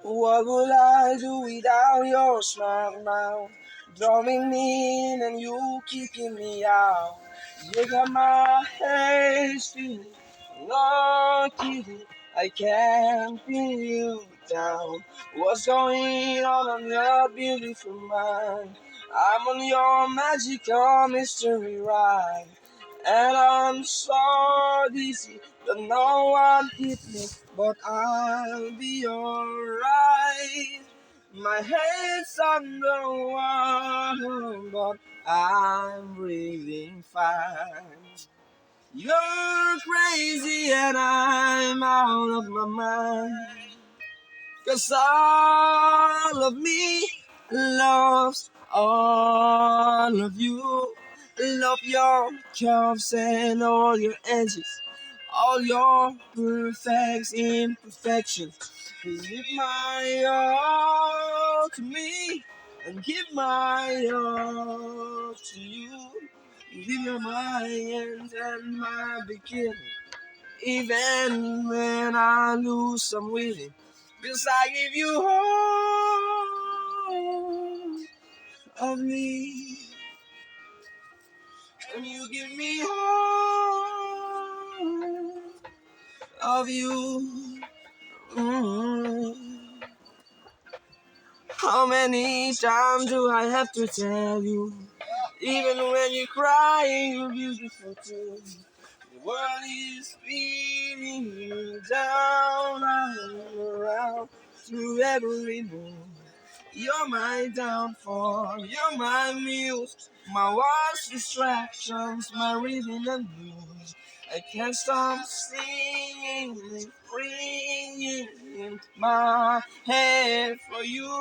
What would I do without your smile now? Drawing me in and you kicking me out. You got my head spinning, not kidding. I can't pin you down. What's going on your beautiful mind? I'm on your magical mystery ride. And I'm so dizzy that no one hit me, but I'll be alright. My head's underwater, but I'm breathing fine. You're crazy and I'm out of my mind. 'Cause all of me loves all of you. Love your curves and all your edges, all your perfect imperfections. Give my all to me and give my all to you. Give me my end and my beginning. Even when I lose some winning, 'cause I give you all of me, and you give me all of you. Mm. How many times do I have to tell you? Even when you're crying, you're beautiful too. The world is spinning you down and around through every move. You're my downfall, you're my muse, my worst distractions, my rhythm and blues. I can't stop singing and ringing my head for you.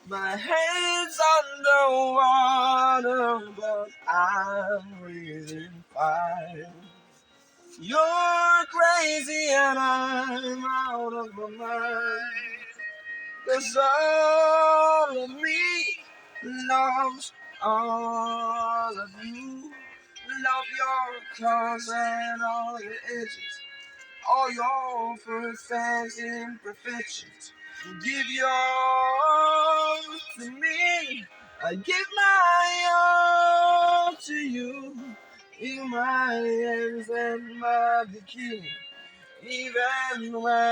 My head's underwater, but I'm breathing fine. You're crazy and I'm out of my mind. 'Cause all of me loves all of you. Love your curves and all your edges, all your perfect imperfections. Give your all to me. I give my all to you. In my ends and my beginning, even when